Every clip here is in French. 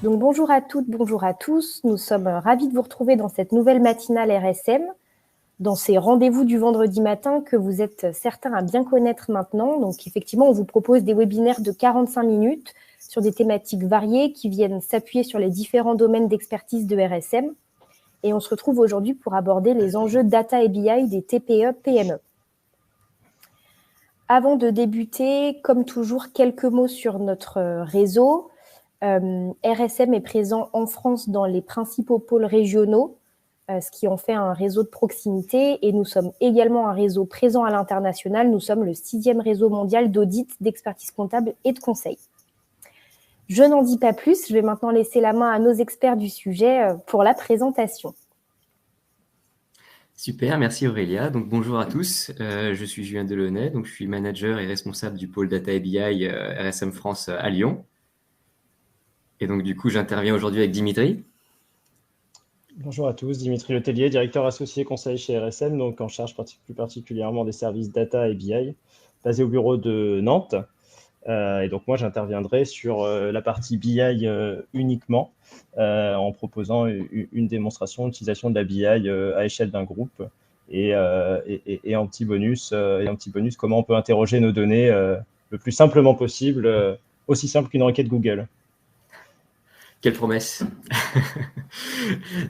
Donc bonjour à toutes, bonjour à tous. Nous sommes ravis de vous retrouver dans cette nouvelle matinale RSM, dans ces rendez-vous du vendredi matin que vous êtes certains à bien connaître maintenant. Donc effectivement, on vous propose des webinaires de 45 minutes sur des thématiques variées qui viennent s'appuyer sur les différents domaines d'expertise de RSM. Et on se retrouve aujourd'hui pour aborder les enjeux data et BI des TPE-PME. Avant de débuter, comme toujours, quelques mots sur notre réseau. RSM est présent en France dans les principaux pôles régionaux, ce qui en fait un réseau de proximité. Et nous sommes également un réseau présent à l'international. Nous sommes le 6e réseau mondial d'audit, d'expertise comptable et de conseil. Je n'en dis pas plus. Je vais maintenant laisser la main à nos experts du sujet pour la présentation. Super, merci Aurélia. Donc bonjour à tous, je suis Julien Delaunay, donc je suis manager et responsable du pôle Data et BI RSM France à Lyon. Et donc du coup, j'interviens aujourd'hui avec Dimitri. Bonjour à tous, Dimitri Letellier, directeur associé conseil chez RSM, donc en charge plus particulièrement des services Data et BI, basé au bureau de Nantes. Et donc moi, j'interviendrai sur la partie BI uniquement, en proposant une démonstration d'utilisation de la BI à échelle d'un groupe et en petit bonus, comment on peut interroger nos données le plus simplement possible, aussi simple qu'une requête Google. Quelle promesse.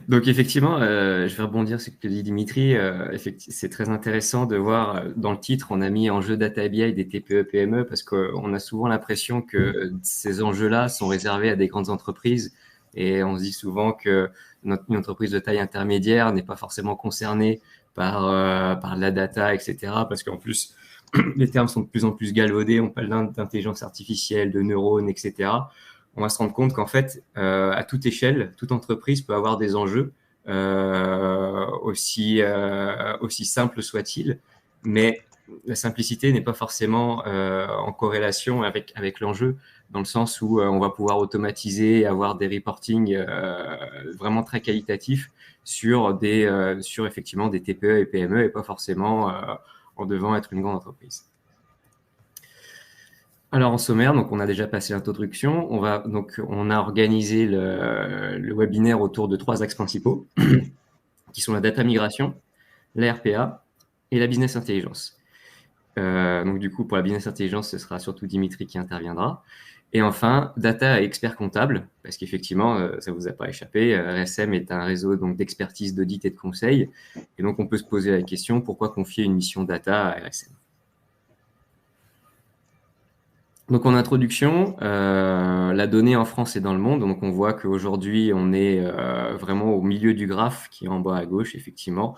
Donc effectivement, je vais rebondir sur ce que dit Dimitri. C'est très intéressant de voir dans le titre, on a mis enjeux data et BI des TPE-PME parce qu'on a souvent l'impression que ces enjeux-là sont réservés à des grandes entreprises et on se dit souvent que une entreprise de taille intermédiaire n'est pas forcément concernée par la data, etc. Parce qu'en plus, les termes sont de plus en plus galvaudés, on parle d'intelligence artificielle, de neurones, etc. On va se rendre compte qu'en fait, à toute échelle, toute entreprise peut avoir des enjeux, aussi simples soient-ils, mais la simplicité n'est pas forcément en corrélation avec l'enjeu, dans le sens où on va pouvoir automatiser et avoir des reportings vraiment très qualitatifs sur effectivement des TPE et PME et pas forcément en devant être une grande entreprise. Alors en sommaire, donc on a déjà passé l'introduction. On a organisé le webinaire autour de 3 axes principaux, qui sont la data migration, la RPA et la business intelligence. Donc du coup, pour la business intelligence, ce sera surtout Dimitri qui interviendra. Et enfin, data et expert comptable, parce qu'effectivement, ça vous a pas échappé, RSM est un réseau donc d'expertise, d'audit et de conseil. Et donc on peut se poser la question, pourquoi confier une mission data à RSM ? Donc en introduction, la donnée en France et dans le monde, donc on voit qu'aujourd'hui on est vraiment au milieu du graphe qui est en bas à gauche effectivement,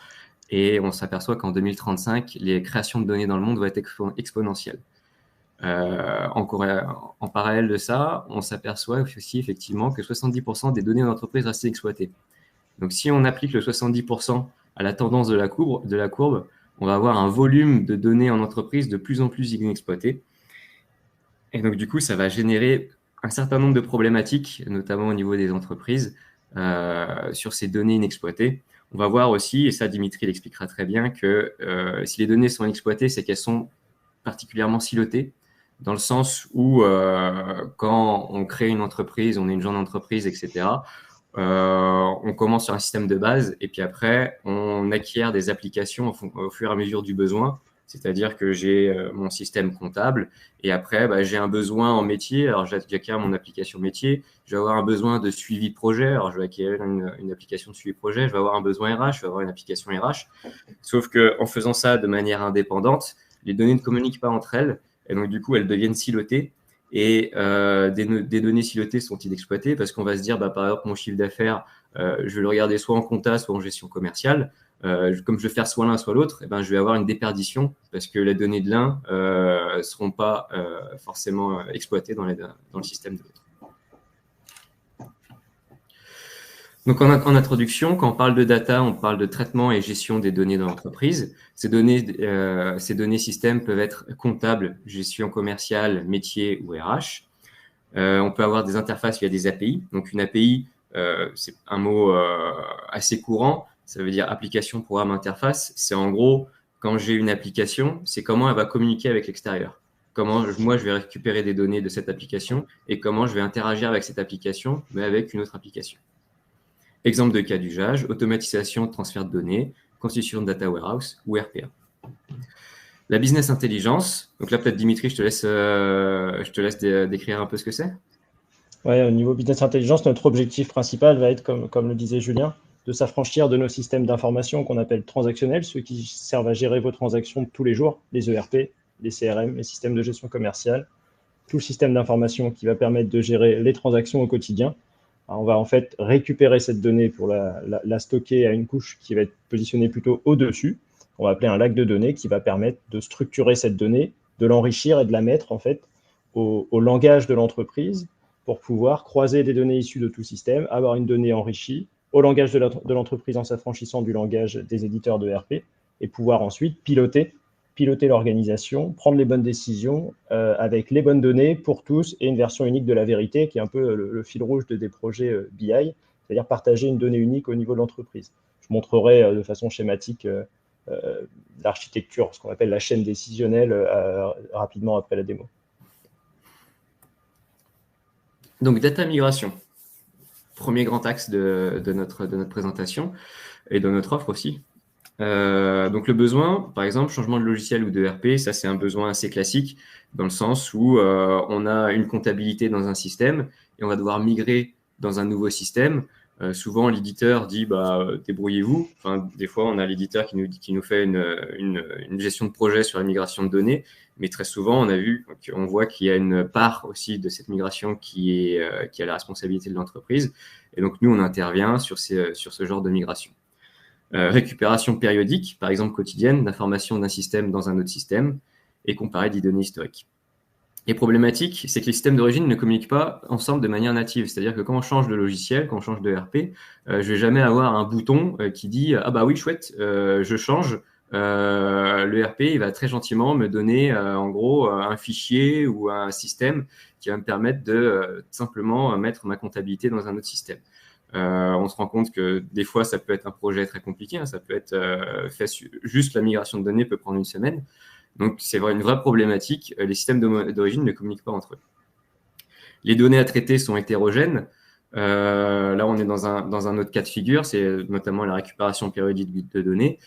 et on s'aperçoit qu'en 2035, les créations de données dans le monde vont être exponentielles. En parallèle de ça, on s'aperçoit aussi effectivement que 70% des données d'entreprise restent exploitées. Donc si on applique le 70% à la tendance de la courbe, on va avoir un volume de données en entreprise de plus en plus inexploité. Et donc, du coup, ça va générer un certain nombre de problématiques, notamment au niveau des entreprises, sur ces données inexploitées. On va voir aussi, et ça, Dimitri l'expliquera très bien, que si les données sont inexploitées, c'est qu'elles sont particulièrement silotées, dans le sens où quand on crée une entreprise, on est une jeune entreprise, etc., on commence sur un système de base, et puis après, on acquiert des applications au fur et à mesure du besoin. C'est-à-dire que j'ai mon système comptable et après, j'ai un besoin en métier. Alors, j'acquiers mon application métier. Je vais avoir un besoin de suivi de projet. Alors, je vais acquérir une application de suivi de projet. Je vais avoir un besoin RH. Je vais avoir une application RH. Sauf qu'en faisant ça de manière indépendante, les données ne communiquent pas entre elles. Et donc, du coup, elles deviennent silotées. Et des données silotées sont inexploitées parce qu'on va se dire, par exemple, mon chiffre d'affaires, je vais le regarder soit en compta, soit en gestion commerciale. Comme je vais faire soit l'un soit l'autre, je vais avoir une déperdition parce que les données de l'un ne seront pas forcément exploitées dans le système de l'autre. Donc en introduction, quand on parle de data, on parle de traitement et gestion des données dans l'entreprise. Ces données systèmes peuvent être comptables, gestion commerciale, métier ou RH. On peut avoir des interfaces via des API. Donc une API, c'est un mot assez courant. Ça veut dire application, programme, interface. C'est en gros, quand j'ai une application, c'est comment elle va communiquer avec l'extérieur. comment moi je vais récupérer des données de cette application et comment je vais interagir avec cette application, mais avec une autre application. Exemple de cas d'usage, automatisation de transfert de données, constitution de data warehouse ou RPA. La business intelligence, donc là peut-être Dimitri, je te laisse décrire un peu ce que c'est. Ouais, au niveau business intelligence, notre objectif principal va être, comme le disait Julien, de s'affranchir de nos systèmes d'information qu'on appelle transactionnels, ceux qui servent à gérer vos transactions de tous les jours, les ERP, les CRM, les systèmes de gestion commerciale, tout le système d'information qui va permettre de gérer les transactions au quotidien. Alors, on va en fait récupérer cette donnée pour la stocker à une couche qui va être positionnée plutôt au-dessus. On va appeler un lac de données qui va permettre de structurer cette donnée, de l'enrichir et de la mettre en fait au langage de l'entreprise pour pouvoir croiser des données issues de tout système, avoir une donnée enrichie au langage de l'entreprise en s'affranchissant du langage des éditeurs de RP et pouvoir ensuite piloter l'organisation, prendre les bonnes décisions avec les bonnes données pour tous et une version unique de la vérité qui est un peu le fil rouge des projets BI, c'est-à-dire partager une donnée unique au niveau de l'entreprise. Je montrerai de façon schématique l'architecture, ce qu'on appelle la chaîne décisionnelle rapidement après la démo. Donc, data migration, premier grand axe de notre présentation et de notre offre aussi. Donc, le besoin, par exemple, changement de logiciel ou de RP, ça, c'est un besoin assez classique dans le sens où on a une comptabilité dans un système et on va devoir migrer dans un nouveau système. Souvent, l'éditeur dit débrouillez-vous. Enfin, des fois, on a l'éditeur qui nous fait une gestion de projet sur la migration de données, mais très souvent, on voit qu'il y a une part aussi de cette migration qui a la responsabilité de l'entreprise. Et donc, nous, on intervient sur ce genre de migration. Récupération périodique, par exemple quotidienne, d'informations d'un système dans un autre système et comparer des données historiques. Et problématique, c'est que les systèmes d'origine ne communiquent pas ensemble de manière native. C'est-à-dire que quand on change de logiciel, quand on change de RP, je vais jamais avoir un bouton qui dit « Ah bah oui, chouette, je change ». Le RP, il va très gentiment me donner en gros un fichier ou un système qui va me permettre de simplement mettre ma comptabilité dans un autre système. On se rend compte que des fois, ça peut être un projet très compliqué. Ça peut être juste la migration de données peut prendre une semaine. Donc, c'est une vraie problématique. Les systèmes d'origine ne communiquent pas entre eux. Les données à traiter sont hétérogènes. Là, on est dans un autre cas de figure, c'est notamment la récupération périodique de données.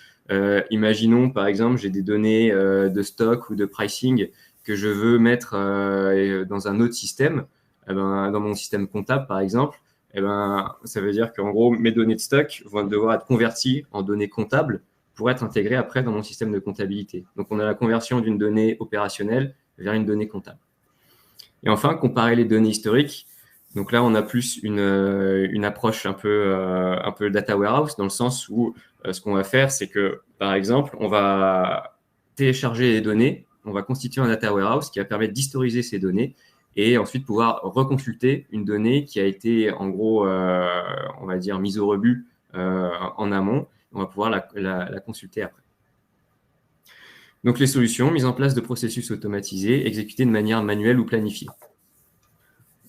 Imaginons, par exemple, j'ai des données de stock ou de pricing que je veux mettre dans un autre système, dans mon système comptable, par exemple. Ça veut dire qu'en gros, mes données de stock vont devoir être converties en données comptables pour être intégrées après dans mon système de comptabilité. Donc, on a la conversion d'une donnée opérationnelle vers une donnée comptable. Et enfin, comparer les données historiques. Donc là, on a plus une approche un peu data warehouse dans le sens où ce qu'on va faire, c'est que, par exemple, on va télécharger les données, on va constituer un data warehouse qui va permettre d'historiser ces données et ensuite pouvoir reconsulter une donnée qui a été, en gros, on va dire, mise au rebut en amont. On va pouvoir la consulter après. Donc, les solutions, mise en place de processus automatisés, exécutés de manière manuelle ou planifiée.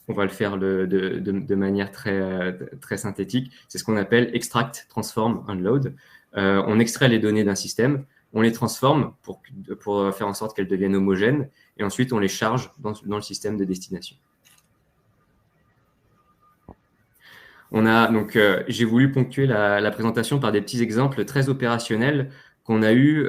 On va le faire de manière très synthétique. C'est ce qu'on appelle extract, transform, unload. On extrait les données d'un système, on les transforme pour faire en sorte qu'elles deviennent homogènes, et ensuite on les charge dans le système de destination. J'ai voulu ponctuer la présentation par des petits exemples très opérationnels qu'on a eu,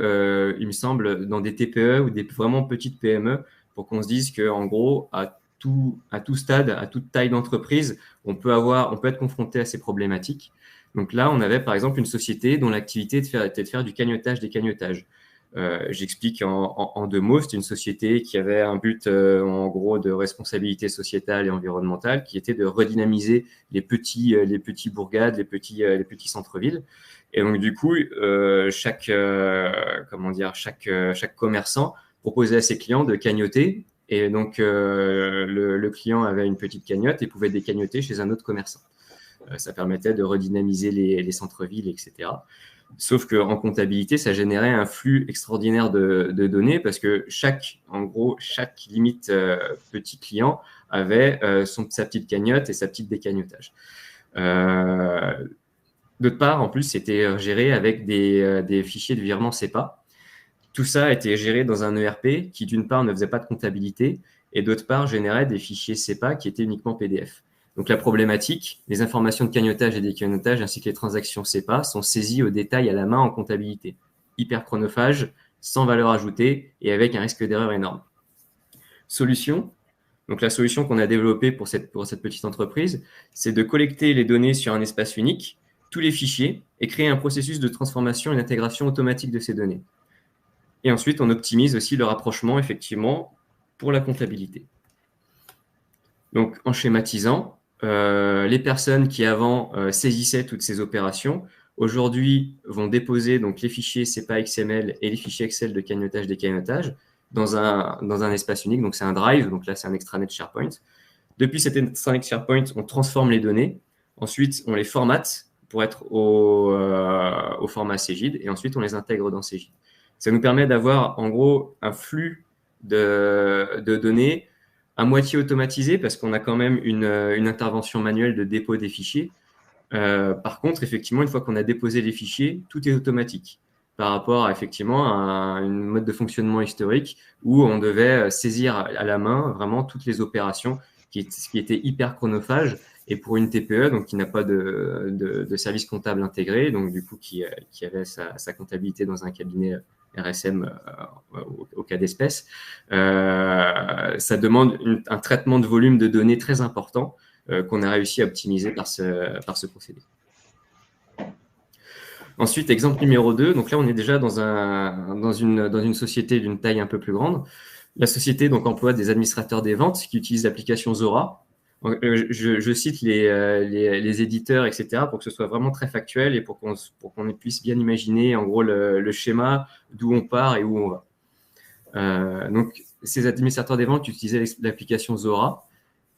il me semble, dans des TPE ou des vraiment petites PME, pour qu'on se dise qu'en gros, à tout stade, à toute taille d'entreprise, on peut être confronté à ces problématiques. Donc là, on avait par exemple une société dont l'activité était de faire du cagnotage des cagnetages. J'explique en deux mots. C'était une société qui avait un but en gros de responsabilité sociétale et environnementale, qui était de redynamiser les petits bourgades, les petits centres-villes. Et donc du coup, chaque commerçant proposait à ses clients de cagnoter. Et donc, le client avait une petite cagnotte et pouvait décagnoter chez un autre commerçant. Ça permettait de redynamiser les centres-villes, etc. Sauf qu'en comptabilité, ça générait un flux extraordinaire de données parce que chaque limite petit client avait sa petite cagnotte et sa petite décagnotage. D'autre part, en plus, c'était géré avec des fichiers de virement SEPA. Tout ça a été géré dans un ERP qui, d'une part, ne faisait pas de comptabilité et d'autre part, générait des fichiers CEPA qui étaient uniquement PDF. Donc la problématique, les informations de cagnotage et décagnotage ainsi que les transactions CEPA sont saisies au détail à la main en comptabilité. Hyper chronophage, sans valeur ajoutée et avec un risque d'erreur énorme. Solution. Donc la solution qu'on a développée pour cette petite entreprise, c'est de collecter les données sur un espace unique, tous les fichiers, et créer un processus de transformation et d'intégration automatique de ces données. Et ensuite, on optimise aussi le rapprochement, effectivement, pour la comptabilité. Donc, en schématisant, les personnes qui avant saisissaient toutes ces opérations, aujourd'hui vont déposer donc les fichiers CEPA XML et les fichiers Excel de cagnotage décagnotage dans un espace unique. Donc, c'est un drive. Donc là, c'est un extranet SharePoint. Depuis cet extranet SharePoint, on transforme les données. Ensuite, on les formate pour être au format Cegid. Et ensuite, on les intègre dans Cegid. Ça nous permet d'avoir, en gros, un flux de données à moitié automatisé parce qu'on a quand même une intervention manuelle de dépôt des fichiers. Par contre, effectivement, une fois qu'on a déposé les fichiers, tout est automatique par rapport à, effectivement, à une mode de fonctionnement historique où on devait saisir à la main vraiment toutes les opérations, ce qui était hyper chronophage. Et pour une TPE, donc qui n'a pas de service comptable intégré, donc du coup qui avait sa comptabilité dans un cabinet RSM au cas d'espèce, ça demande un traitement de volume de données très important qu'on a réussi à optimiser par ce procédé. Ensuite, exemple numéro 2, donc là on est déjà dans une société d'une taille un peu plus grande. La société donc emploie des administrateurs des ventes qui utilisent l'application Zora. Je cite les éditeurs, etc., pour que ce soit vraiment très factuel et pour qu'on puisse bien imaginer en gros le schéma d'où on part et où on va. Donc, ces administrateurs des ventes utilisaient l'application Zora,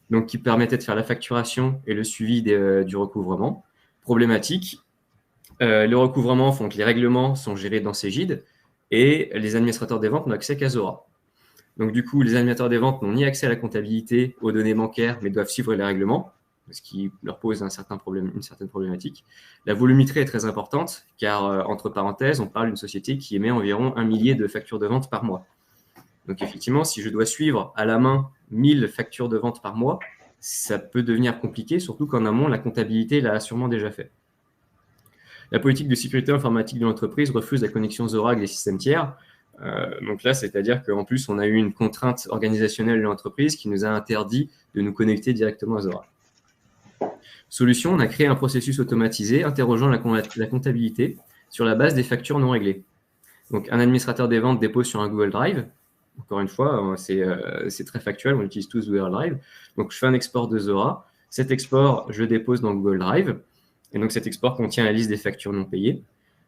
donc qui permettait de faire la facturation et le suivi du recouvrement. Problématique, le recouvrement font que les règlements sont gérés dans Cegid et les administrateurs des ventes n'ont accès qu'à Zora. Donc, du coup, les animateurs des ventes n'ont ni accès à la comptabilité, aux données bancaires, mais doivent suivre les règlements, ce qui leur pose une certaine problématique. La volumétrie est très importante, car, entre parenthèses, on parle d'une société qui émet environ 1 millier de factures de vente par mois. Donc, effectivement, si je dois suivre à la main 1000 factures de vente par mois, ça peut devenir compliqué, surtout qu'en amont, la comptabilité l'a sûrement déjà fait. La politique de sécurité informatique de l'entreprise refuse la connexion Zora avec les systèmes tiers. Donc là, c'est-à-dire qu'en plus, on a eu une contrainte organisationnelle de l'entreprise qui nous a interdit de nous connecter directement à Zora. Solution, on a créé un processus automatisé interrogeant la comptabilité sur la base des factures non réglées. Donc, un administrateur des ventes dépose sur un Google Drive. Encore une fois, c'est très factuel, on utilise tous Google Drive. Donc, je fais un export de Zora. Cet export, je le dépose dans Google Drive. Et donc, cet export contient la liste des factures non payées.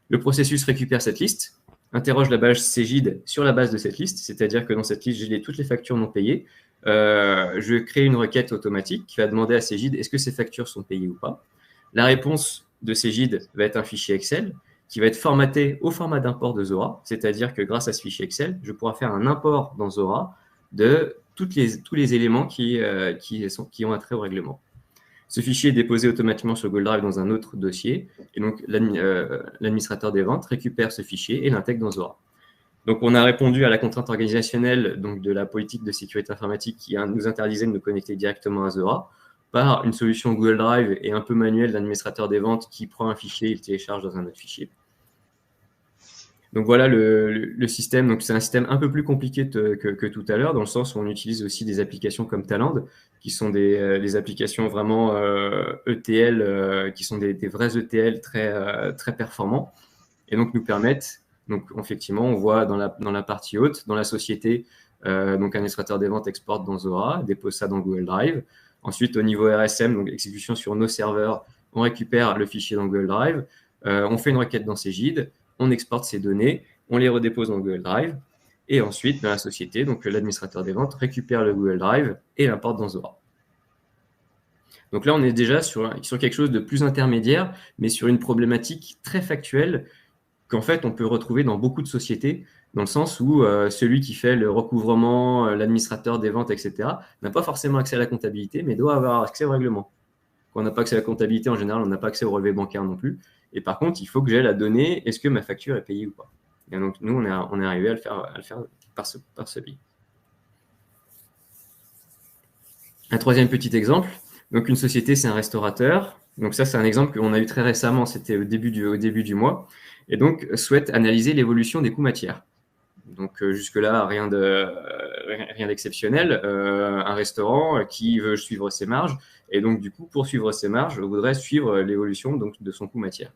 Le processus récupère cette liste, interroge la base Cegid sur la base de cette liste, c'est-à-dire que dans cette liste, j'ai toutes les factures non payées. Je crée une requête automatique qui va demander à Cegid est-ce que ces factures sont payées ou pas. La réponse de Cegid va être un fichier Excel qui va être formaté au format d'import de Zora, c'est-à-dire que grâce à ce fichier Excel, je pourrai faire un import dans Zora de tous les éléments qui ont attrait au règlement. Ce fichier est déposé automatiquement sur Google Drive dans un autre dossier. Et donc, l'administrateur des ventes récupère ce fichier et l'intègre dans Zora. Donc, on a répondu à la contrainte organisationnelle donc, de la politique de sécurité informatique qui nous interdisait de nous connecter directement à Zora par une solution Google Drive et un peu manuelle d'administrateur des ventes qui prend un fichier et le télécharge dans un autre fichier. Donc voilà le système. Donc c'est un système un peu plus compliqué que tout à l'heure, dans le sens où on utilise aussi des applications comme Talend, qui sont des applications vraiment ETL, qui sont des vrais ETL très performants, et donc nous permettent, donc effectivement, on voit dans la partie haute, dans la société, donc un administrateur des ventes exporte dans Zora, dépose ça dans Google Drive. Ensuite, au niveau RSM, donc exécution sur nos serveurs, on récupère le fichier dans Google Drive, on fait une requête dans Cegid, on exporte ces données, on les redépose dans Google Drive, et ensuite, dans la société, donc l'administrateur des ventes récupère le Google Drive et l'importe dans Zora. Donc là, on est déjà sur quelque chose de plus intermédiaire, mais sur une problématique très factuelle qu'en fait, on peut retrouver dans beaucoup de sociétés, dans le sens où celui qui fait le recouvrement, l'administrateur des ventes, etc., n'a pas forcément accès à la comptabilité, mais doit avoir accès au règlement. Quand on n'a pas accès à la comptabilité, en général, on n'a pas accès au relevé bancaire non plus. Et par contre, il faut que j'ai la donnée, est-ce que ma facture est payée ou pas. Et donc, nous, on est arrivé à le faire par ce biais. Un troisième petit exemple. Donc, une société, c'est un restaurateur. Donc, ça, c'est un exemple qu'on a eu très récemment. C'était au début du mois. Et donc, souhaite analyser l'évolution des coûts matières. Donc, jusque-là, rien d'exceptionnel. Un restaurant qui veut suivre ses marges. Et donc, du coup, pour suivre ses marges, voudrait suivre l'évolution donc, de son coût matière.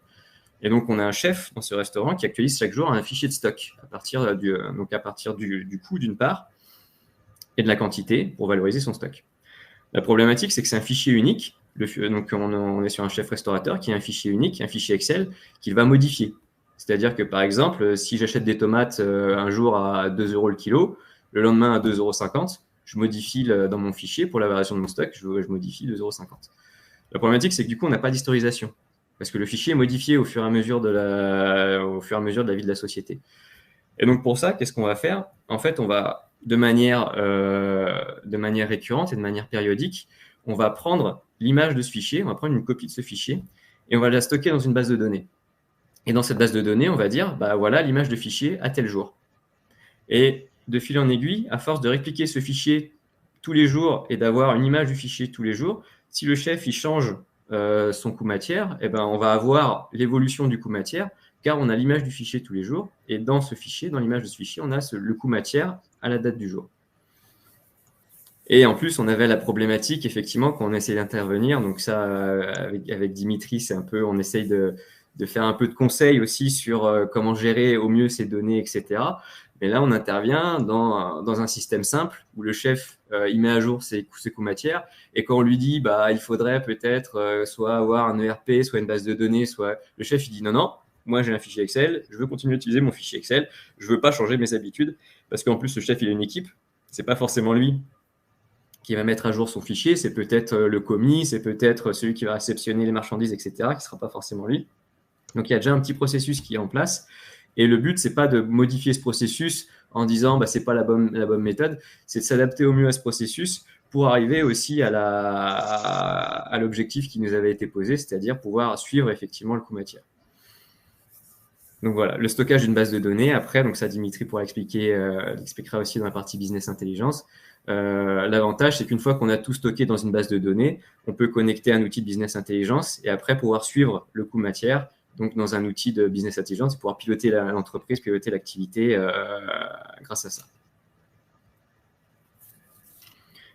Et donc, on a un chef dans ce restaurant qui actualise chaque jour un fichier de stock à partir du coût d'une part et de la quantité pour valoriser son stock. La problématique, c'est que c'est un fichier unique. Donc, on est sur un chef restaurateur qui a un fichier unique, un fichier Excel qu'il va modifier. C'est-à-dire que, par exemple, si j'achète des tomates un jour à 2 € le kilo, le lendemain à 2,50 €, je modifie dans mon fichier pour la variation de mon stock, je modifie 2,50 €. La problématique, c'est que du coup, on n'a pas d'historisation parce que le fichier est modifié au fur et à mesure de la vie de la société. Et donc, pour ça, qu'est-ce qu'on va faire? En fait, on va, de manière récurrente et de manière périodique, on va prendre l'image de ce fichier, on va prendre une copie de ce fichier et on va la stocker dans une base de données. Et dans cette base de données, on va dire, bah voilà l'image de fichier à tel jour. Et de fil en aiguille, à force de répliquer ce fichier tous les jours et d'avoir une image du fichier tous les jours, si le chef il change son coût matière, eh ben, on va avoir l'évolution du coût matière car on a l'image du fichier tous les jours. Et dans ce fichier, dans l'image de ce fichier, on a le coût matière à la date du jour. Et en plus, on avait la problématique, effectivement, quand on essaie d'intervenir. Donc ça, avec Dimitri, c'est un peu, on essaye de faire un peu de conseils aussi sur comment gérer au mieux ces données, etc. Mais là, on intervient dans un système simple où le chef, il met à jour ses coûts matières. Et quand on lui dit, bah, il faudrait peut-être soit avoir un ERP, soit une base de données, soit le chef, il dit non, moi j'ai un fichier Excel, je veux continuer d'utiliser mon fichier Excel, je veux pas changer mes habitudes parce qu'en plus, le chef, il a une équipe. C'est pas forcément lui qui va mettre à jour son fichier, c'est peut-être le commis, c'est peut-être celui qui va réceptionner les marchandises, etc., qui ne sera pas forcément lui. Donc, il y a déjà un petit processus qui est en place. Et le but, c'est pas de modifier ce processus en disant bah, c'est pas la bonne méthode, c'est de s'adapter au mieux à ce processus pour arriver aussi à l'objectif qui nous avait été posé, c'est-à-dire pouvoir suivre effectivement le coût matière. Donc voilà, le stockage d'une base de données. Après, donc ça, Dimitri pourra l'expliquera aussi dans la partie business intelligence. L'avantage, c'est qu'une fois qu'on a tout stocké dans une base de données, on peut connecter un outil de business intelligence et après pouvoir suivre le coût matière. Donc, dans un outil de business intelligence, pouvoir piloter l'entreprise, piloter l'activité grâce à ça.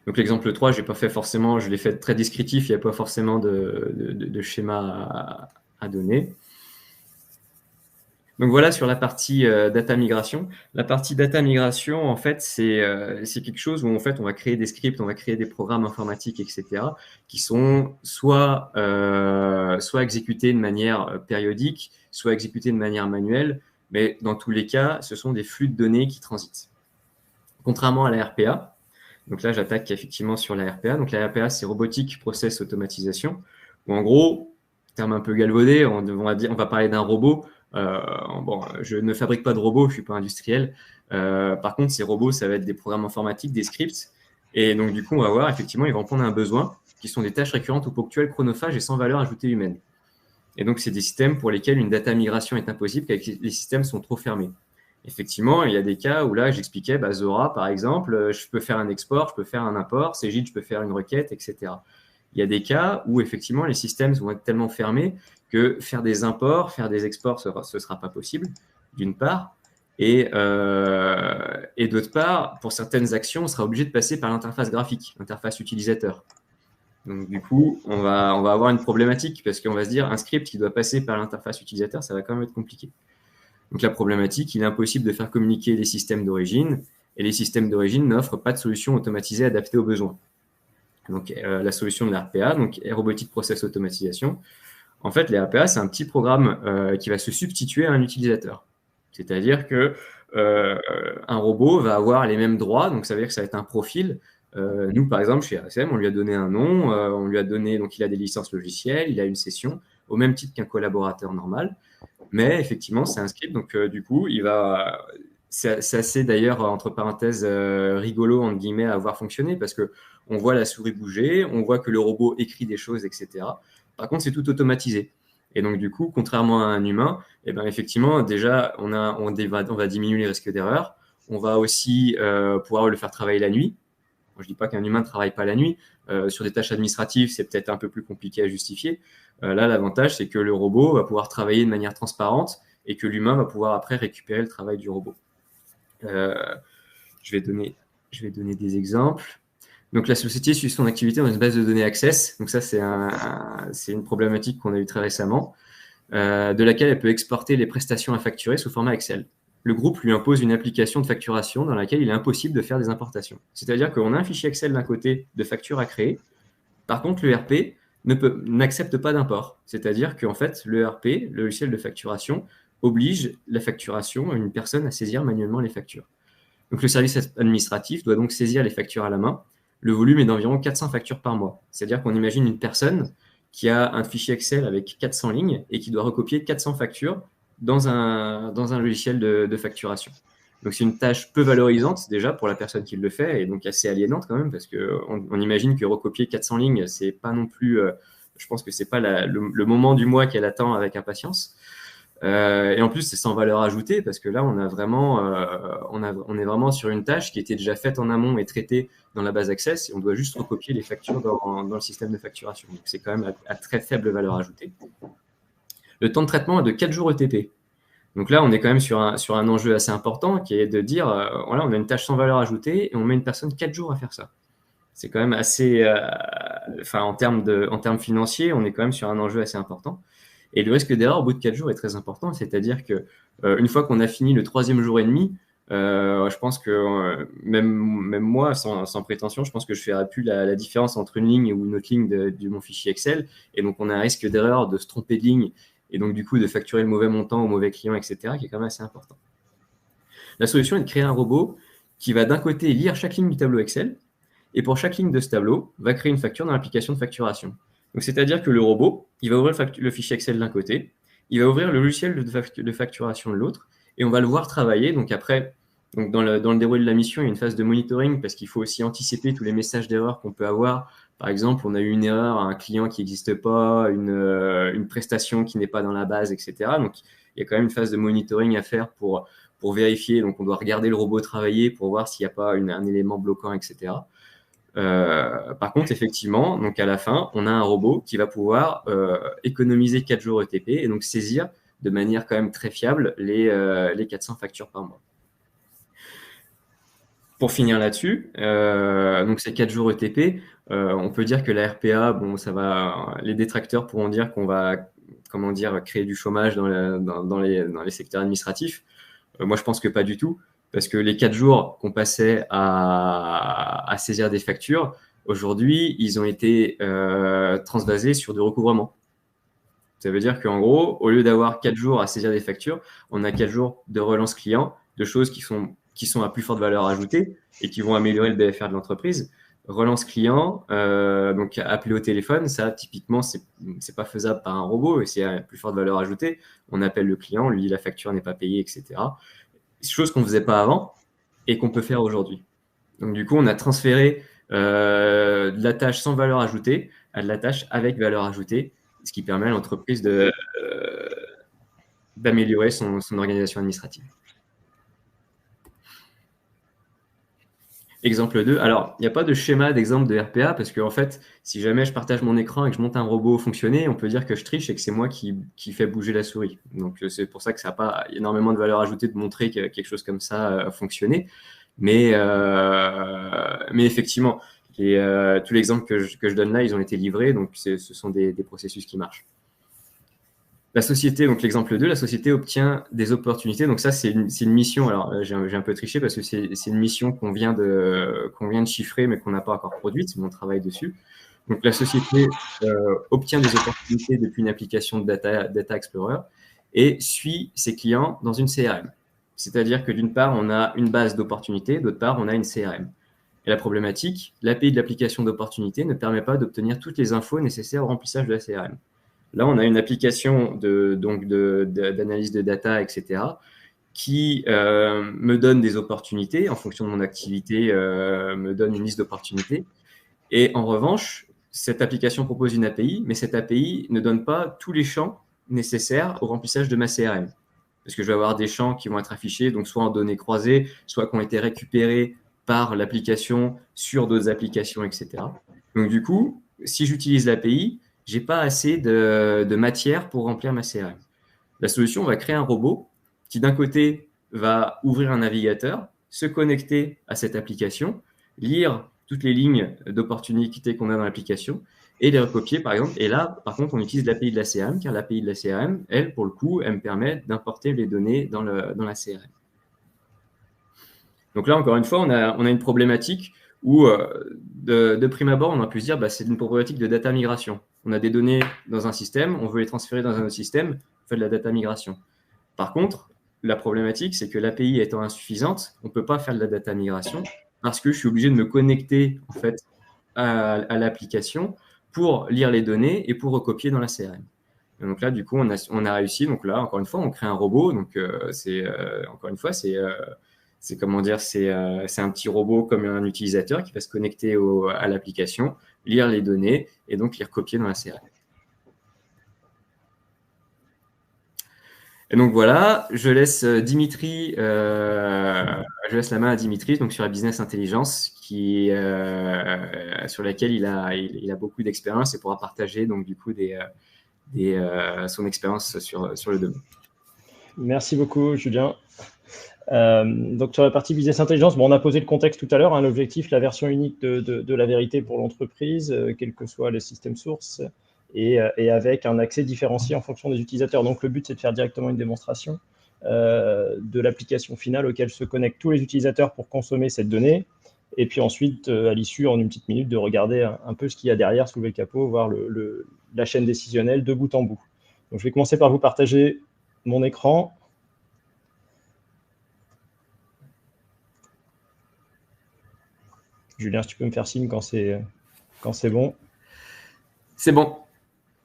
Donc, l'exemple 3, je l'ai fait très descriptif, il n'y a pas forcément de schéma à donner. Donc voilà sur la partie data migration. La partie data migration, en fait, c'est quelque chose où en fait on va créer des scripts, on va créer des programmes informatiques, etc., qui sont soit exécutés de manière périodique, soit exécutés de manière manuelle, mais dans tous les cas, ce sont des flux de données qui transitent. Contrairement à la RPA, donc là j'attaque effectivement sur la RPA. Donc la RPA, c'est Robotic Process Automatisation, où en gros, terme un peu galvaudé, on va parler d'un robot. Je ne fabrique pas de robots, je ne suis pas industriel. Par contre, ces robots, ça va être des programmes informatiques, des scripts. Et donc, du coup, on va voir, effectivement, ils vont répondre à un besoin qui sont des tâches récurrentes ou ponctuelles, chronophages et sans valeur ajoutée humaine. Et donc, c'est des systèmes pour lesquels une data migration est impossible, car les systèmes sont trop fermés. Effectivement, il y a des cas où là, j'expliquais, Zora, par exemple, je peux faire un export, je peux faire un import, Cegid, je peux faire une requête, etc. Il y a des cas où, effectivement, les systèmes vont être tellement fermés que faire des imports, faire des exports, ce ne sera pas possible, d'une part. Et d'autre part, pour certaines actions, on sera obligé de passer par l'interface graphique, l'interface utilisateur. Donc, du coup, on va avoir une problématique parce qu'on va se dire un script qui doit passer par l'interface utilisateur, ça va quand même être compliqué. Donc, la problématique, il est impossible de faire communiquer les systèmes d'origine et les systèmes d'origine n'offrent pas de solution automatisée adaptée aux besoins. Donc, la solution de la RPA, donc Robotic Process Automatisation. En fait, les RPA, c'est un petit programme qui va se substituer à un utilisateur. C'est-à-dire que un robot va avoir les mêmes droits, donc ça veut dire que ça va être un profil. Nous, par exemple, chez RSM, on lui a donné un nom, on lui a donné, donc il a des licences logicielles, il a une session, au même titre qu'un collaborateur normal. Mais effectivement, c'est un script, donc du coup, c'est assez d'ailleurs, entre parenthèses, rigolo, entre guillemets, à voir fonctionner parce qu'on voit la souris bouger, on voit que le robot écrit des choses, etc. Par contre, c'est tout automatisé. Et donc, du coup, contrairement à un humain, eh ben, effectivement, déjà, on va diminuer les risques d'erreur. On va aussi pouvoir le faire travailler la nuit. Moi, je ne dis pas qu'un humain ne travaille pas la nuit. Sur des tâches administratives, c'est peut-être un peu plus compliqué à justifier. Là, l'avantage, c'est que le robot va pouvoir travailler de manière transparente et que l'humain va pouvoir après récupérer le travail du robot. Je vais donner des exemples. Donc, la société suit son activité dans une base de données Access. Donc, ça, c'est une problématique qu'on a eue très récemment, de laquelle elle peut exporter les prestations à facturer sous format Excel. Le groupe lui impose une application de facturation dans laquelle il est impossible de faire des importations. C'est-à-dire qu'on a un fichier Excel d'un côté de facture à créer. Par contre, le ERP n'accepte pas d'import. C'est-à-dire qu'en fait, le ERP, le logiciel de facturation, oblige la facturation, une personne à saisir manuellement les factures. Donc, le service administratif doit donc saisir les factures à la main. Le volume est d'environ 400 factures par mois. C'est-à-dire qu'on imagine une personne qui a un fichier Excel avec 400 lignes et qui doit recopier 400 factures dans un logiciel de facturation. Donc, c'est une tâche peu valorisante déjà pour la personne qui le fait et donc assez aliénante quand même parce qu'on imagine que recopier 400 lignes, c'est pas non plus, je pense que c'est pas le moment du mois qu'elle attend avec impatience. Et en plus, c'est sans valeur ajoutée parce que là, on est vraiment sur une tâche qui était déjà faite en amont et traitée dans la base Access et on doit juste recopier les factures dans le système de facturation. Donc, c'est quand même à très faible valeur ajoutée. Le temps de traitement est de 4 jours ETP. Donc là, on est quand même sur un enjeu assez important qui est de dire, voilà, on a une tâche sans valeur ajoutée et on met une personne 4 jours à faire ça. C'est quand même assez, en termes financiers, on est quand même sur un enjeu assez important. Et le risque d'erreur au bout de 4 jours est très important, c'est-à-dire que une fois qu'on a fini le 3e jour et demi, je pense que même moi, sans prétention, je pense que je ne ferai plus la différence entre une ligne ou une autre ligne de mon fichier Excel. Et donc, on a un risque d'erreur, de se tromper de ligne et donc du coup de facturer le mauvais montant au mauvais client, etc., qui est quand même assez important. La solution est de créer un robot qui va d'un côté lire chaque ligne du tableau Excel et pour chaque ligne de ce tableau, va créer une facture dans l'application de facturation. Donc, c'est-à-dire que le robot, il va ouvrir le fichier Excel d'un côté, il va ouvrir le logiciel de facturation de l'autre, et on va le voir travailler. Donc après, dans le déroulé de la mission, il y a une phase de monitoring parce qu'il faut aussi anticiper tous les messages d'erreur qu'on peut avoir. Par exemple, on a eu une erreur à un client qui n'existe pas, une prestation qui n'est pas dans la base, etc. Donc, il y a quand même une phase de monitoring à faire pour vérifier. Donc, on doit regarder le robot travailler pour voir s'il n'y a pas un élément bloquant, etc. Par contre, effectivement, donc à la fin, on a un robot qui va pouvoir économiser 4 jours ETP et donc saisir de manière quand même très fiable les 400 factures par mois. Pour finir là-dessus, donc ces 4 jours ETP, on peut dire que la RPA, bon, les détracteurs pourront dire qu'on va, créer du chômage dans les secteurs administratifs. Moi, je pense que pas du tout. Parce que les 4 jours qu'on passait à saisir des factures, aujourd'hui, ils ont été transvasés sur du recouvrement. Ça veut dire qu'en gros, au lieu d'avoir 4 jours à saisir des factures, on a 4 jours de relance client, de choses qui sont à plus forte valeur ajoutée et qui vont améliorer le BFR de l'entreprise. Relance client, donc appeler au téléphone, ça typiquement, c'est pas faisable par un robot et c'est à plus forte valeur ajoutée. On appelle le client, lui, la facture n'est pas payée, etc. Chose qu'on ne faisait pas avant et qu'on peut faire aujourd'hui. Donc, du coup, on a transféré de la tâche sans valeur ajoutée à de la tâche avec valeur ajoutée, ce qui permet à l'entreprise d'améliorer son organisation administrative. Exemple 2. Alors, il n'y a pas de schéma d'exemple de RPA parce qu'en fait, si jamais je partage mon écran et que je monte un robot fonctionner, on peut dire que je triche et que c'est moi qui fait bouger la souris. Donc, c'est pour ça que ça n'a pas énormément de valeur ajoutée de montrer que quelque chose comme ça fonctionnait. Mais effectivement, tous les exemples que je donne là, ils ont été livrés. Donc, ce sont des processus qui marchent. La société, donc l'exemple 2, la société obtient des opportunités. Donc ça, c'est une mission. Alors, j'ai un peu triché parce que c'est une mission qu'on vient de chiffrer, mais qu'on n'a pas encore produite. C'est mon travail dessus. Donc, la société obtient des opportunités depuis une application de Data Explorer et suit ses clients dans une CRM. C'est-à-dire que d'une part, on a une base d'opportunités, d'autre part, on a une CRM. Et la problématique, l'API de l'application d'opportunités ne permet pas d'obtenir toutes les infos nécessaires au remplissage de la CRM. Là, on a une application d'analyse de data, etc., qui me donne des opportunités en fonction de mon activité, me donne une liste d'opportunités. Et en revanche, cette application propose une API, mais cette API ne donne pas tous les champs nécessaires au remplissage de ma CRM. Parce que je vais avoir des champs qui vont être affichés, donc soit en données croisées, soit qui ont été récupérés par l'application sur d'autres applications, etc. Donc du coup, si j'utilise l'API, je n'ai pas assez de matière pour remplir ma CRM. La solution va créer un robot qui d'un côté va ouvrir un navigateur, se connecter à cette application, lire toutes les lignes d'opportunité qu'on a dans l'application et les recopier par exemple. Et là, par contre, on utilise l'API de la CRM, car l'API de la CRM, elle, pour le coup, elle me permet d'importer les données dans la CRM. Donc là, encore une fois, on a une problématique où, de prime abord, on a pu se dire c'est une problématique de data migration. On a des données dans un système, on veut les transférer dans un autre système, on fait de la data migration. Par contre, la problématique, c'est que l'API étant insuffisante, on ne peut pas faire de la data migration parce que je suis obligé de me connecter en fait, à l'application pour lire les données et pour recopier dans la CRM. Et donc là, du coup, on a réussi. Donc là, encore une fois, on crée un robot. Donc, encore une fois, c'est comment dire, c'est un petit robot comme un utilisateur qui va se connecter à l'application, lire les données et donc les recopier dans la CRM. Et donc voilà, je laisse Dimitri, je laisse la main à Dimitri donc sur la business intelligence sur laquelle il a beaucoup d'expérience et pourra partager donc du coup son expérience sur le domaine. Merci beaucoup, Julien. Donc sur la partie business intelligence, on a posé le contexte tout à l'heure, l'objectif, la version unique de la vérité pour l'entreprise, quels que soient les systèmes sources, et avec un accès différencié en fonction des utilisateurs. Donc le but, c'est de faire directement une démonstration de l'application finale auquel se connectent tous les utilisateurs pour consommer cette donnée, et puis ensuite, à l'issue, en une petite minute, de regarder un peu ce qu'il y a derrière, soulever le capot, voir la chaîne décisionnelle de bout en bout. Donc je vais commencer par vous partager mon écran. Julien, si tu peux me faire signe quand c'est bon. C'est bon.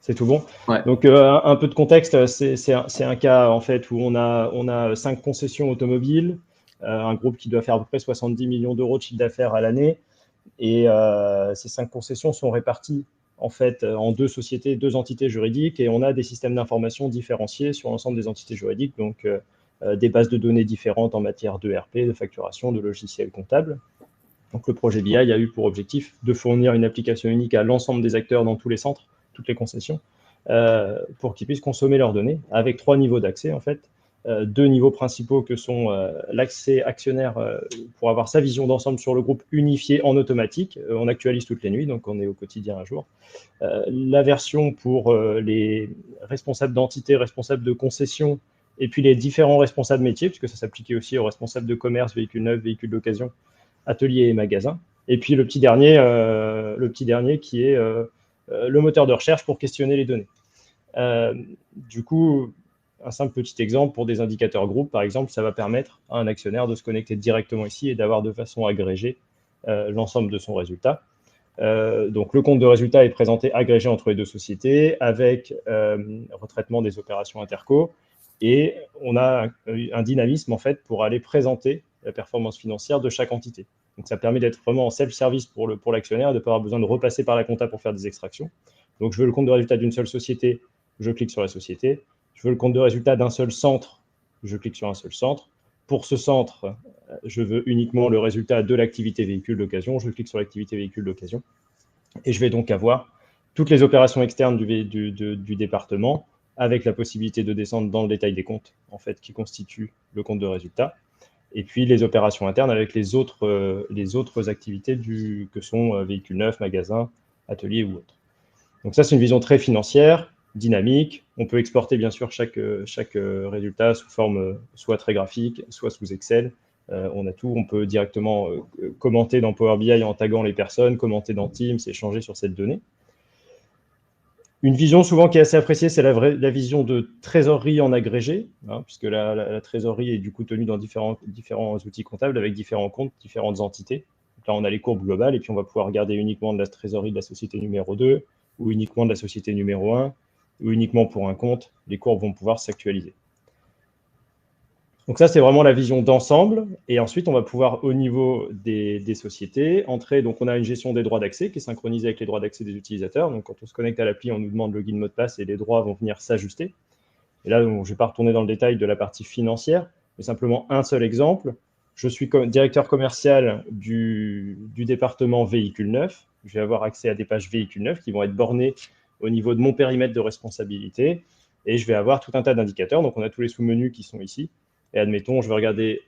C'est tout bon. Ouais. Donc, un peu de contexte, c'est un cas en fait où on a 5 concessions automobiles, un groupe qui doit faire à peu près 70 millions d'euros de chiffre d'affaires à l'année. Et ces 5 concessions sont réparties en fait en 2 sociétés, 2 entités juridiques, et on a des systèmes d'information différenciés sur l'ensemble des entités juridiques, donc des bases de données différentes en matière d'ERP, de facturation, de logiciels comptables. Donc le projet BI a eu pour objectif de fournir une application unique à l'ensemble des acteurs dans tous les centres, toutes les concessions, pour qu'ils puissent consommer leurs données, avec 3 niveaux d'accès en fait. 2 niveaux principaux que sont l'accès actionnaire pour avoir sa vision d'ensemble sur le groupe unifié en automatique. On actualise toutes les nuits, donc on est au quotidien à jour. La version pour les responsables d'entités, responsables de concession, et puis les différents responsables métiers, puisque ça s'appliquait aussi aux responsables de commerce, véhicules neufs, véhicules d'occasion, ateliers et magasins. Et puis le petit dernier qui est le moteur de recherche pour questionner les données. Du coup, un simple petit exemple pour des indicateurs groupes, par exemple, ça va permettre à un actionnaire de se connecter directement ici et d'avoir de façon agrégée l'ensemble de son résultat. Donc le compte de résultat est présenté agrégé entre les 2 sociétés avec retraitement des opérations interco, et on a un dynamisme en fait pour aller présenter la performance financière de chaque entité. Donc ça permet d'être vraiment en self-service pour l'actionnaire, de ne pas avoir besoin de repasser par la compta pour faire des extractions. Donc je veux le compte de résultat d'une seule société, je clique sur la société. Je veux le compte de résultat d'un seul centre, je clique sur un seul centre. Pour ce centre, je veux uniquement le résultat de l'activité véhicule d'occasion, je clique sur l'activité véhicule d'occasion. Et je vais donc avoir toutes les opérations externes du département, avec la possibilité de descendre dans le détail des comptes en fait, qui constituent le compte de résultat. Et puis les opérations internes avec les autres activités que sont véhicules neufs, magasins, ateliers ou autres. Donc ça, c'est une vision très financière, dynamique. On peut exporter bien sûr chaque résultat sous forme soit très graphique, soit sous Excel. On a tout. On peut directement commenter dans Power BI en taguant les personnes, commenter dans Teams, échanger sur cette donnée. Une vision souvent qui est assez appréciée, c'est la vision de trésorerie en agrégé, puisque la trésorerie est du coup tenue dans différents outils comptables avec différents comptes, différentes entités. Donc là, on a les courbes globales et puis on va pouvoir regarder uniquement de la trésorerie de la société numéro 2 ou uniquement de la société numéro 1 ou uniquement pour un compte. Les courbes vont pouvoir s'actualiser. Donc ça, c'est vraiment la vision d'ensemble. Et ensuite, on va pouvoir, au niveau des sociétés, entrer. Donc, on a une gestion des droits d'accès qui est synchronisée avec les droits d'accès des utilisateurs. Donc, quand on se connecte à l'appli, on nous demande login, mot de passe et les droits vont venir s'ajuster. Et là, je ne vais pas retourner dans le détail de la partie financière, mais simplement un seul exemple. Je suis directeur commercial du département véhicules neufs. Je vais avoir accès à des pages véhicules neufs qui vont être bornées au niveau de mon périmètre de responsabilité. Et je vais avoir tout un tas d'indicateurs. Donc, on a tous les sous-menus qui sont ici. Et admettons, je vais regarder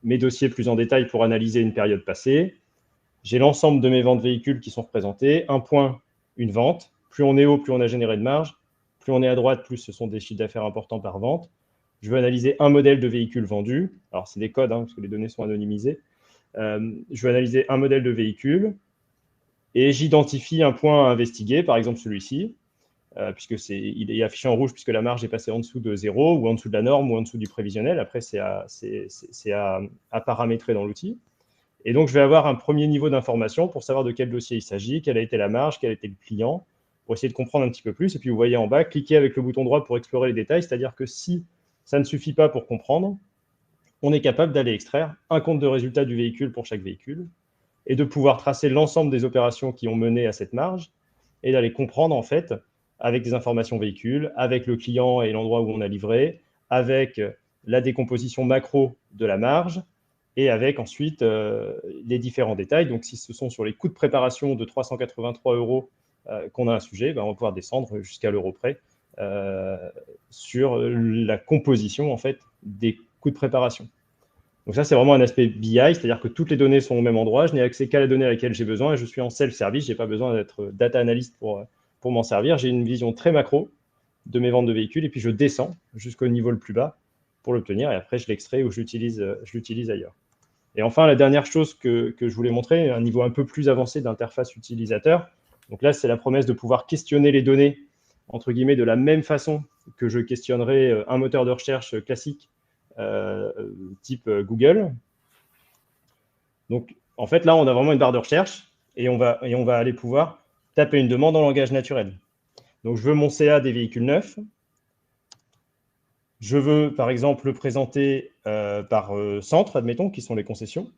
mes dossiers plus en détail pour analyser une période passée. J'ai l'ensemble de mes ventes véhicules qui sont représentées. Un point, une vente. Plus on est haut, plus on a généré de marge. Plus on est à droite, plus ce sont des chiffres d'affaires importants par vente. Je veux analyser un modèle de véhicule vendu. Alors, c'est des codes, parce que les données sont anonymisées. Je veux analyser un modèle de véhicule et j'identifie un point à investiguer, par exemple celui-ci, puisqu'il est affiché en rouge puisque la marge est passée en dessous de 0 ou en dessous de la norme ou en dessous du prévisionnel. Après, c'est à paramétrer dans l'outil. Et donc, je vais avoir un premier niveau d'information pour savoir de quel dossier il s'agit, quelle a été la marge, quel a été le client, pour essayer de comprendre un petit peu plus. Et puis, vous voyez en bas, cliquez avec le bouton droit pour explorer les détails, c'est-à-dire que si ça ne suffit pas pour comprendre, on est capable d'aller extraire un compte de résultat du véhicule pour chaque véhicule et de pouvoir tracer l'ensemble des opérations qui ont mené à cette marge et d'aller comprendre, en fait, avec des informations véhicules, avec le client et l'endroit où on a livré, avec la décomposition macro de la marge et avec ensuite les différents détails. Donc, si ce sont sur les coûts de préparation de 383 € qu'on a un sujet, on va pouvoir descendre jusqu'à l'euro près sur la composition, en fait, des coûts de préparation. Donc ça, c'est vraiment un aspect BI, c'est-à-dire que toutes les données sont au même endroit, je n'ai accès qu'à la donnée à laquelle j'ai besoin et je suis en self-service, je n'ai pas besoin d'être data analyst pour m'en servir. J'ai une vision très macro de mes ventes de véhicules et puis je descends jusqu'au niveau le plus bas pour l'obtenir et après, je l'extrais ou je l'utilise ailleurs. Et enfin, la dernière chose que je voulais montrer, un niveau un peu plus avancé d'interface utilisateur. Donc là, c'est la promesse de pouvoir questionner les données, entre guillemets, de la même façon que je questionnerais un moteur de recherche classique type Google. Donc, en fait, là, on a vraiment une barre de recherche et on va aller pouvoir taper une demande en langage naturel. Donc, je veux mon CA des véhicules neufs. Je veux, par exemple, le présenter par centre, admettons, qui sont les concessions.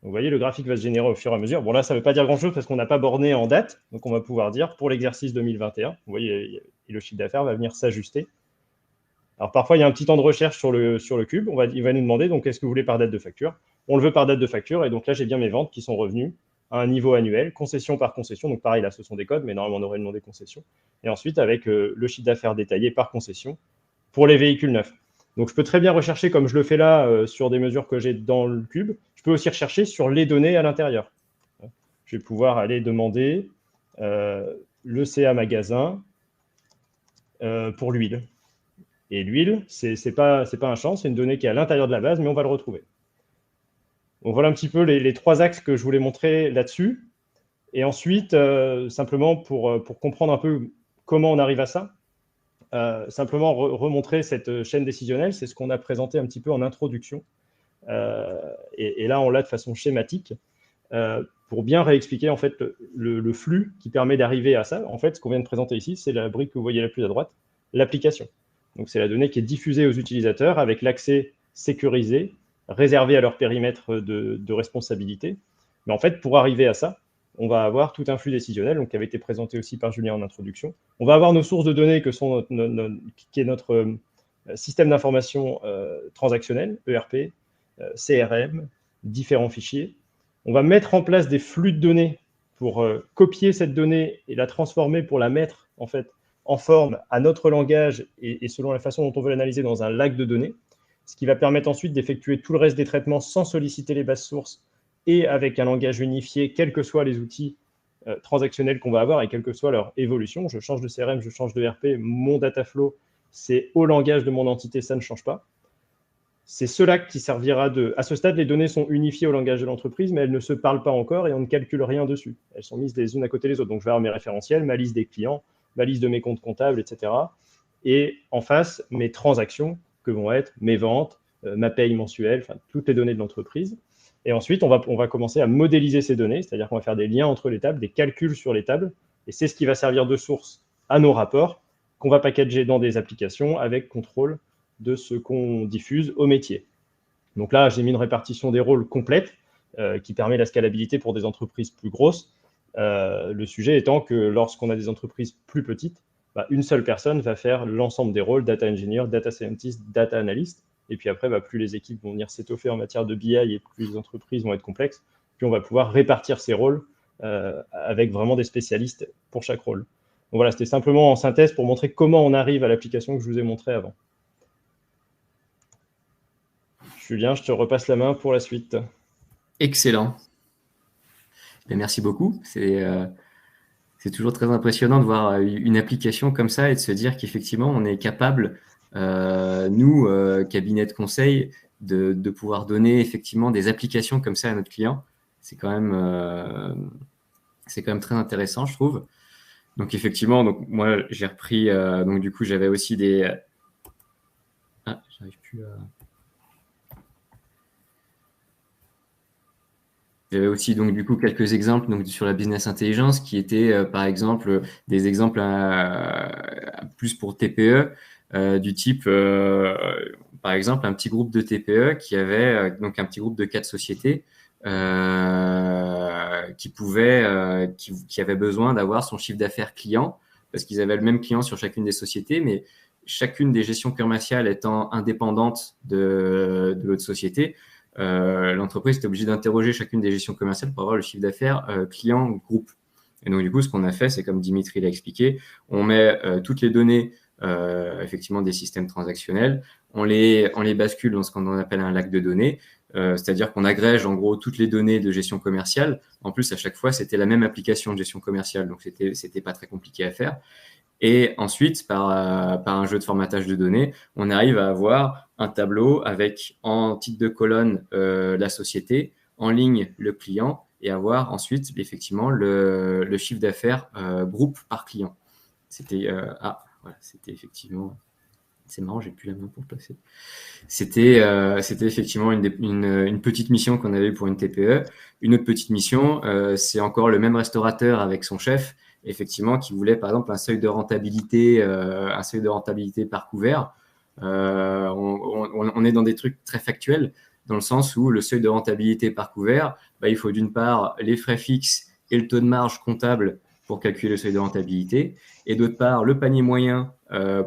Vous voyez, le graphique va se générer au fur et à mesure. Bon, là, ça ne veut pas dire grand-chose parce qu'on n'a pas borné en date. Donc, on va pouvoir dire pour l'exercice 2021, vous voyez, le chiffre d'affaires va venir s'ajuster. Alors, parfois, il y a un petit temps de recherche sur le cube. Il va nous demander, donc, est-ce que vous voulez par date de facture? On le veut par date de facture. Et donc, là, j'ai bien mes ventes qui sont revenues à un niveau annuel, concession par concession. Donc, pareil, là, ce sont des codes, mais normalement, on aurait demandé concession. Et ensuite, avec le chiffre d'affaires détaillé par concession pour les véhicules neufs. Donc, je peux très bien rechercher, comme je le fais là, sur des mesures que j'ai dans le cube. Je peux aussi rechercher sur les données à l'intérieur. Je vais pouvoir aller demander le CA magasin pour l'huile. Et l'huile, ce n'est pas un champ, c'est une donnée qui est à l'intérieur de la base, mais on va le retrouver. Donc, voilà un petit peu les trois axes que je voulais montrer là-dessus. Et ensuite, simplement pour comprendre un peu comment on arrive à ça, simplement remontrer cette chaîne décisionnelle, c'est ce qu'on a présenté un petit peu en introduction. Et là, on l'a de façon schématique pour bien réexpliquer en fait le flux qui permet d'arriver à ça. En fait, ce qu'on vient de présenter ici, c'est la brique que vous voyez la plus à droite, l'application. Donc, c'est la donnée qui est diffusée aux utilisateurs avec l'accès sécurisé, réservé à leur périmètre de responsabilité. Mais en fait, pour arriver à ça, on va avoir tout un flux décisionnel, donc, qui avait été présenté aussi par Julien en introduction. On va avoir nos sources de données qui est notre système d'information transactionnel, ERP, CRM, différents fichiers. On va mettre en place des flux de données pour copier cette donnée et la transformer pour la mettre en fait en forme à notre langage et selon la façon dont on veut l'analyser dans un lac de données, ce qui va permettre ensuite d'effectuer tout le reste des traitements sans solliciter les bases sources et avec un langage unifié, quels que soient les outils transactionnels qu'on va avoir et quelle que soit leur évolution. Je change de CRM, je change de ERP, mon data flow, c'est au langage de mon entité, ça ne change pas. C'est cela qui servira de... À ce stade, les données sont unifiées au langage de l'entreprise, mais elles ne se parlent pas encore et on ne calcule rien dessus. Elles sont mises les unes à côté des autres. Donc, je vais avoir mes référentiels, ma liste des clients, ma liste de mes comptes comptables, etc. Et en face, mes transactions, que vont être mes ventes, ma paye mensuelle, enfin, toutes les données de l'entreprise. Et ensuite, on va commencer à modéliser ces données, c'est-à-dire qu'on va faire des liens entre les tables, des calculs sur les tables, et c'est ce qui va servir de source à nos rapports qu'on va packager dans des applications avec contrôle de ce qu'on diffuse au métier. Donc là, j'ai mis une répartition des rôles complète qui permet la scalabilité pour des entreprises plus grosses. Le sujet étant que lorsqu'on a des entreprises plus petites, une seule personne va faire l'ensemble des rôles, data engineer, data scientist, data analyst. Et puis après, plus les équipes vont venir s'étoffer en matière de BI et plus les entreprises vont être complexes, puis on va pouvoir répartir ces rôles avec vraiment des spécialistes pour chaque rôle. Donc voilà, c'était simplement en synthèse pour montrer comment on arrive à l'application que je vous ai montrée avant. Julien, je te repasse la main pour la suite. Excellent. Merci beaucoup. C'est toujours très impressionnant de voir une application comme ça et de se dire qu'effectivement, on est capable, nous, cabinet de conseil, de pouvoir donner effectivement des applications comme ça à notre client. C'est quand même très intéressant, je trouve. Donc effectivement, moi j'ai repris. Donc du coup, j'avais aussi des. J'arrive plus à. J'avais aussi donc du coup quelques exemples donc sur la business intelligence qui étaient par exemple des exemples plus pour TPE du type par exemple un petit groupe de TPE qui avait donc un petit groupe de 4 sociétés qui avaient besoin d'avoir son chiffre d'affaires client parce qu'ils avaient le même client sur chacune des sociétés, mais chacune des gestions commerciales étant indépendante de l'autre société. L'entreprise est obligée d'interroger chacune des gestions commerciales pour avoir le chiffre d'affaires client ou groupe. Et donc, du coup, ce qu'on a fait, c'est comme Dimitri l'a expliqué, on met toutes les données effectivement des systèmes transactionnels, on les bascule dans ce qu'on appelle un lac de données, c'est-à-dire qu'on agrège en gros toutes les données de gestion commerciale. En plus, à chaque fois, c'était la même application de gestion commerciale, donc c'était pas très compliqué à faire. Et ensuite, par un jeu de formatage de données, on arrive à avoir un tableau avec en titre de colonne la société, en ligne le client, et avoir ensuite effectivement le chiffre d'affaires groupe par client. C'était effectivement. C'est marrant, j'ai plus la main pour placer. C'était effectivement une petite mission qu'on avait pour une TPE. Une autre petite mission, c'est encore le même restaurateur avec son chef, effectivement, qui voulait par exemple un seuil de rentabilité par couvert. On est dans des trucs très factuels, dans le sens où le seuil de rentabilité par couvert, il faut d'une part les frais fixes et le taux de marge comptable pour calculer le seuil de rentabilité, et d'autre part le panier moyen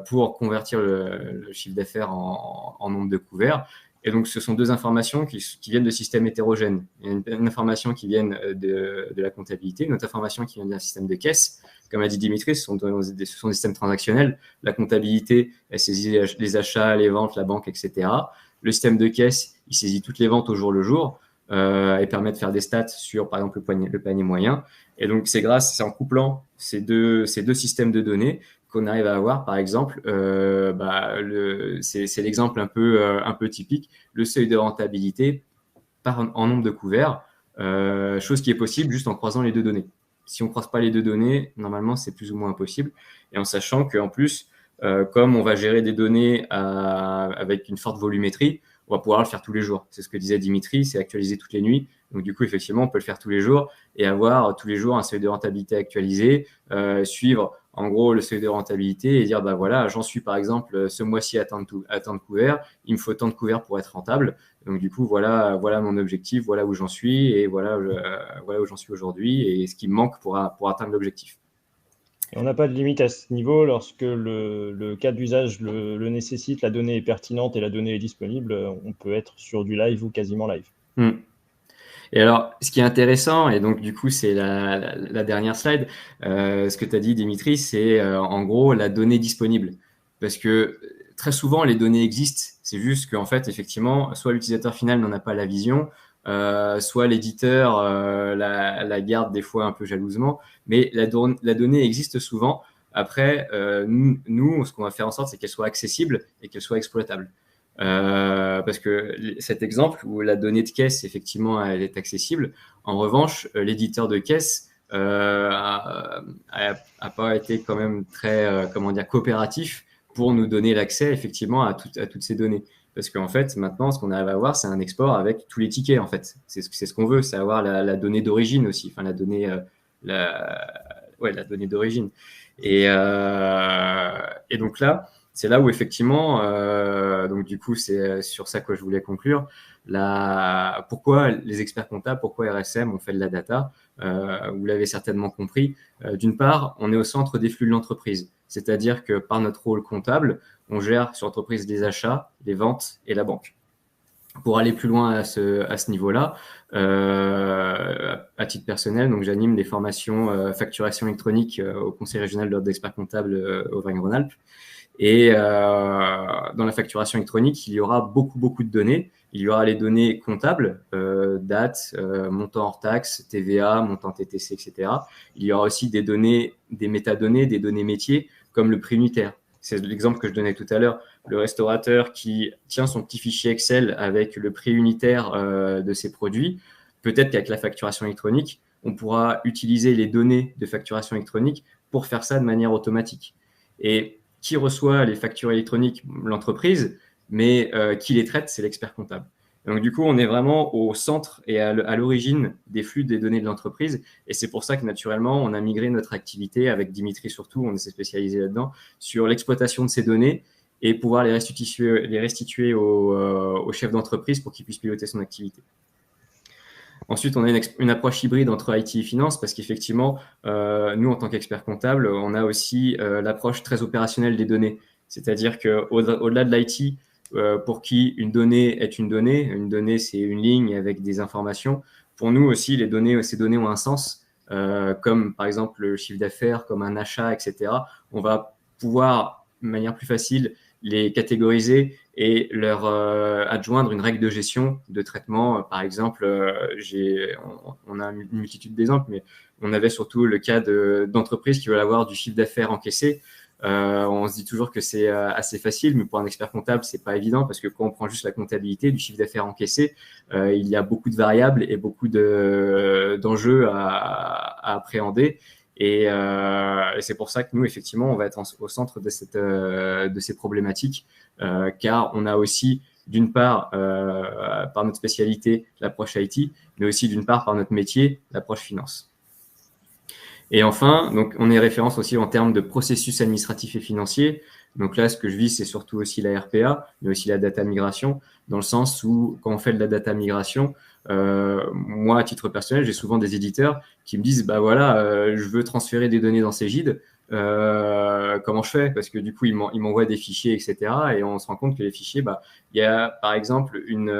pour convertir le chiffre d'affaires en nombre de couverts. Et donc, ce sont deux informations qui viennent de systèmes hétérogènes. Il y a une information qui vient de la comptabilité, une autre information qui vient d'un système de caisse. Comme a dit Dimitri, ce sont des systèmes transactionnels. La comptabilité, elle saisit les achats, les ventes, la banque, etc. Le système de caisse, il saisit toutes les ventes au jour le jour et permet de faire des stats sur, par exemple, le panier moyen. Et donc, c'est en couplant ces deux systèmes de données qu'on arrive à avoir, par exemple, c'est l'exemple un peu typique, le seuil de rentabilité en nombre de couverts, chose qui est possible juste en croisant les deux données. Si on ne croise pas les deux données, normalement, c'est plus ou moins impossible. Et en sachant qu'en plus, comme on va gérer des données avec une forte volumétrie, on va pouvoir le faire tous les jours. C'est ce que disait Dimitri, c'est actualiser toutes les nuits. Donc, du coup, effectivement, on peut le faire tous les jours et avoir tous les jours un seuil de rentabilité actualisé, suivre en gros le seuil de rentabilité et dire, voilà, j'en suis par exemple ce mois-ci à tant de couverts, il me faut tant de couverts pour être rentable. Donc, du coup, voilà mon objectif, voilà où j'en suis et voilà où j'en suis aujourd'hui et ce qui me manque pour atteindre l'objectif. Et on n'a pas de limite à ce niveau lorsque le cas d'usage le nécessite, la donnée est pertinente et la donnée est disponible, on peut être sur du live ou quasiment live. Et alors, ce qui est intéressant, et donc du coup, c'est la dernière slide, ce que tu as dit, Dimitri, c'est en gros la donnée disponible. Parce que très souvent, les données existent, c'est juste qu'en fait, effectivement, soit l'utilisateur final n'en a pas la vision, soit l'éditeur la garde des fois un peu jalousement, mais la donnée existe souvent. Après, nous, ce qu'on va faire en sorte, c'est qu'elle soit accessible et qu'elle soit exploitable. Parce que cet exemple où la donnée de caisse, effectivement, elle est accessible. En revanche, l'éditeur de caisse a pas été quand même très, coopératif pour nous donner l'accès, effectivement, à toutes ces données. Parce qu'en fait, maintenant, ce qu'on arrive à avoir, c'est un export avec tous les tickets, en fait. C'est ce qu'on veut, c'est avoir la donnée d'origine aussi, enfin la donnée d'origine. Et donc là, c'est là où effectivement, donc du coup, c'est sur ça que je voulais conclure. Pourquoi les experts comptables, pourquoi RSM, on fait de la data, vous l'avez certainement compris. D'une part, on est au centre des flux de l'entreprise. C'est-à-dire que par notre rôle comptable, on gère sur l'entreprise les achats, les ventes et la banque. Pour aller plus loin à ce niveau-là, à titre personnel, donc j'anime des formations facturation électronique au Conseil régional de l'Ordre d'experts comptables Auvergne-Rhône-Alpes. Et dans la facturation électronique, il y aura beaucoup de données. Il y aura les données comptables, date, montant hors taxe, TVA, montant TTC, etc. Il y aura aussi des données, des métadonnées, des données métiers, comme le prix unitaire. C'est l'exemple que je donnais tout à l'heure. Le restaurateur qui tient son petit fichier Excel avec le prix unitaire de ses produits, peut-être qu'avec la facturation électronique, on pourra utiliser les données de facturation électronique pour faire ça de manière automatique. Et qui reçoit les factures électroniques? L'entreprise, mais qui les traite? C'est l'expert comptable. Donc, du coup, on est vraiment au centre et à l'origine des flux des données de l'entreprise. Et c'est pour ça que, naturellement, on a migré notre activité, avec Dimitri surtout, on s'est spécialisé là-dedans, sur l'exploitation de ces données et pouvoir les restituer au chef d'entreprise pour qu'il puisse piloter son activité. Ensuite, on a une approche hybride entre IT et finance parce qu'effectivement, nous, en tant qu'experts comptables, on a aussi l'approche très opérationnelle des données. C'est-à-dire qu'au-delà de l'IT, pour qui une donnée est une donnée, c'est une ligne avec des informations. Pour nous aussi, ces données ont un sens, comme par exemple le chiffre d'affaires, comme un achat, etc. On va pouvoir, de manière plus facile, les catégoriser et leur adjoindre une règle de gestion de traitement. Par exemple, on a une multitude d'exemples, mais on avait surtout le cas d'entreprises qui veulent avoir du chiffre d'affaires encaissé. On se dit toujours que c'est assez facile, mais pour un expert comptable, c'est pas évident parce que quand on prend juste la comptabilité du chiffre d'affaires encaissé, il y a beaucoup de variables et beaucoup d'enjeux à appréhender. Et c'est pour ça que nous, effectivement, on va être au centre de ces problématiques, car on a aussi, d'une part, par notre spécialité, l'approche IT, mais aussi, d'une part, par notre métier, l'approche finance. Et enfin, donc, on est référence aussi en termes de processus administratifs et financiers. Donc là, ce que je vise, c'est surtout aussi la RPA, mais aussi la data migration, dans le sens où, quand on fait de la data migration, moi, à titre personnel, j'ai souvent des éditeurs qui me disent, bah voilà, je veux transférer des données dans Cegid. Comment je fais? Parce que du coup, ils m'envoient des fichiers, etc. Et on se rend compte que les fichiers, bah, il y a par exemple une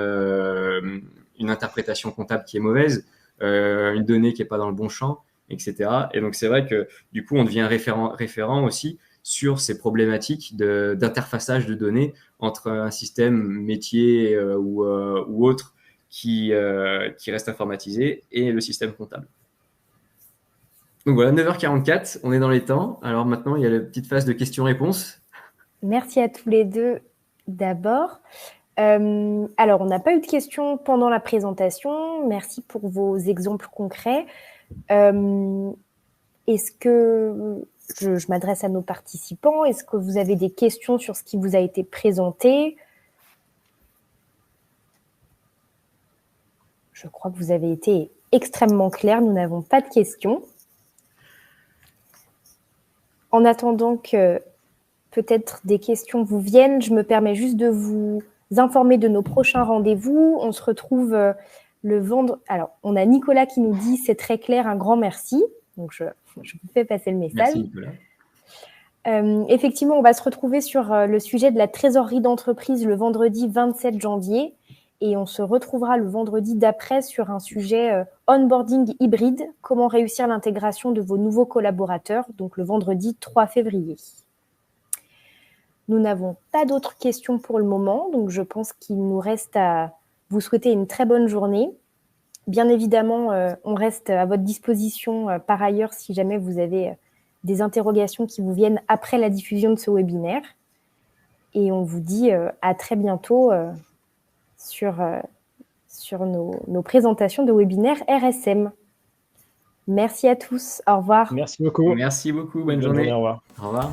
interprétation comptable qui est mauvaise, une donnée qui n'est pas dans le bon champ, etc. Et donc, c'est vrai que du coup, on devient référent aussi sur ces problématiques d'interfaçage de données entre un système métier ou autre qui reste informatisé et le système comptable. Donc voilà, 9h44, on est dans les temps. Alors maintenant, il y a la petite phase de questions-réponses. Merci à tous les deux d'abord. Alors, on n'a pas eu de questions pendant la présentation. Merci pour vos exemples concrets. Est-ce que, je m'adresse à nos participants, est-ce que vous avez des questions sur ce qui vous a été présenté? Je crois que vous avez été extrêmement clair. Nous n'avons pas de questions. En attendant que peut-être des questions vous viennent, je me permets juste de vous informer de nos prochains rendez-vous. On se retrouve le vendredi. Alors, on a Nicolas qui nous dit « c'est très clair, un grand merci ». Donc, je vous fais passer le message. Merci Nicolas. Effectivement, on va se retrouver sur le sujet de la trésorerie d'entreprise le vendredi 27 janvier. Et on se retrouvera le vendredi d'après sur un sujet onboarding hybride, comment réussir l'intégration de vos nouveaux collaborateurs, donc le vendredi 3 février. Nous n'avons pas d'autres questions pour le moment, donc je pense qu'il nous reste à vous souhaiter une très bonne journée. Bien évidemment, on reste à votre disposition par ailleurs si jamais vous avez des interrogations qui vous viennent après la diffusion de ce webinaire. Et on vous dit à très bientôt sur nos présentations de webinaires RSM. Merci à tous. Au revoir. Merci beaucoup. Merci beaucoup. Bonne journée. Au revoir. Au revoir.